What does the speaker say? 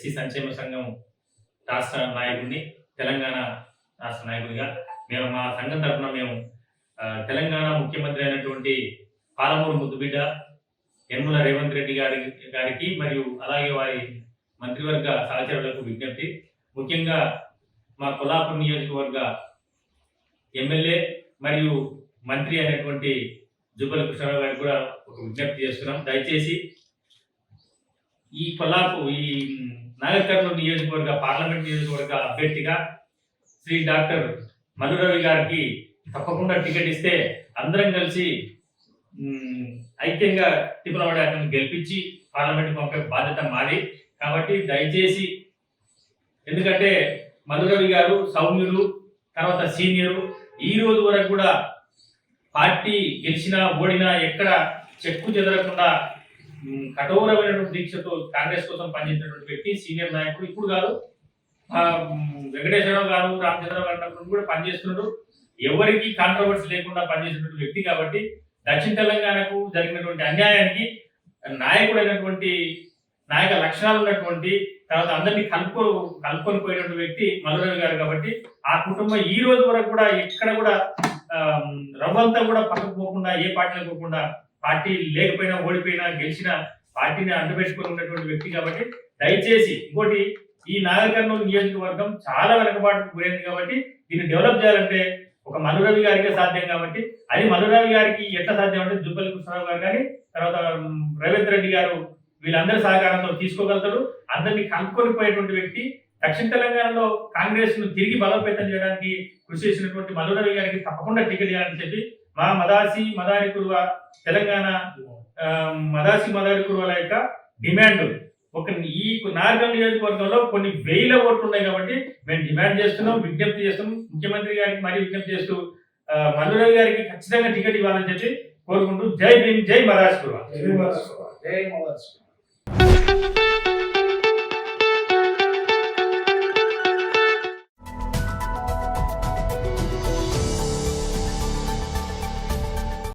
SC సంక్షేమ సంఘం రాష్ట్ర నాయకుడిని, తెలంగాణ రాష్ట్ర నాయకుడిగా మేము మా సంఘం తరఫున మేము తెలంగాణ ముఖ్యమంత్రి అయినటువంటి పాలమూరు ముద్దుబిడ్డ యనమల రేవంత్ రెడ్డి గారికి మరియు అలాగే వారి మంత్రివర్గ సహచరులకు విజ్ఞప్తి, ముఖ్యంగా మా కొల్లాపూర్ నియోజకవర్గ ఎమ్మెల్యే మరియు మంత్రి అయినటువంటి జుబ్బల కృష్ణారావు గారికి కూడా ఒక విజ్ఞప్తి చేస్తున్నాం. దయచేసి ఈ నాగర్ కర్నూలు నియోజకవర్గ పార్లమెంట్ నియోజకవర్గ అభ్యర్థిగా శ్రీ డాక్టర్ మల్లు రవి గారికి తప్పకుండా టికెట్ ఇస్తే అందరం కలిసి ఐక్యంగా తిప్పలవాడ అతను గెలిపించి పార్లమెంట్ పంపే బాధ్యత మాది. కాబట్టి దయచేసి, ఎందుకంటే మల్లు రవి గారు సౌమ్యులు, తర్వాత సీనియరు, ఈ రోజు వరకు కూడా పార్టీ గెలిచినా ఓడినా ఎక్కడ చెక్కు చెదరకుండా కఠోరమైనటువంటి దీక్షతో కాంగ్రెస్ కోసం పనిచేసినటువంటి వ్యక్తి, సీనియర్ నాయకుడు. ఇప్పుడు కాదు, వెంకటేశ్వరరావు గారు, రామచంద్రరావు గారు కూడా పనిచేస్తున్నారు. ఎవరికి కాంట్రవర్సీ లేకుండా పనిచేసినటువంటి వ్యక్తి. కాబట్టి దక్షిణ తెలంగాణకు జరిగినటువంటి అన్యాయానికి నాయకుడైనటువంటి నాయక లక్షణాలు ఉన్నటువంటి, తర్వాత అందరినీ కలుపుకొని పోయినటువంటి వ్యక్తి మల్లురవి గారు. కాబట్టి ఆ కుటుంబం ఈ రోజు వరకు కూడా ఎక్కడ కూడా రవ్వంతా కూడా పక్కకు పోకుండా, ఏ పార్టీలకు పోకుండా, పార్టీ లేకపోయినా ఓడిపోయినా గెలిచినా పార్టీని అడ్డుపెట్టుకొని ఉన్నటువంటి వ్యక్తి. కాబట్టి దయచేసి ఇంకోటి, ఈ నాగర్ కర్నూలు నియోజకవర్గం చాలా వెనకబాటుకు గురైంది. కాబట్టి దీన్ని డెవలప్ చేయాలంటే ఒక మల్లురవి గారికే సాధ్యం. కాబట్టి అది మల్లురవి గారికి ఎట్లా సాధ్యం అంటే జుబ్బల కృష్ణారావు గారు కానీ, తర్వాత రేవంత్ రెడ్డి గారు వీళ్ళందరి సహకారంతో తీసుకోగలుగుతారు. అందరినీ కలుపుకొని పోయేటువంటి వ్యక్తి. దక్షిణ తెలంగాణలో కాంగ్రెస్ ను తిరిగి బలోపేతం చేయడానికి కృషి చేసినటువంటి మల్లురవి గారికి తప్పకుండా టికెట్ ఇవ్వాలని చెప్పి మా మదారి కురువ తెలంగాణ మదాసి కురువల యొక్క డిమాండ్. ఈ నాగర్ నియోజకవర్గంలో కొన్ని వేల ఓట్లు ఉన్నాయి. కాబట్టి మేము డిమాండ్ చేస్తున్నాం, విజ్ఞప్తి చేస్తున్నాం ముఖ్యమంత్రి గారికి. మరియు విజ్ఞప్తి చేస్తూ మల్లురవి గారికి ఖచ్చితంగా టికెట్ ఇవ్వాలని చెప్పి కోరుకుంటూ జై భీమ్, జై మదాసి కురువ. జై మదాసి కురువ.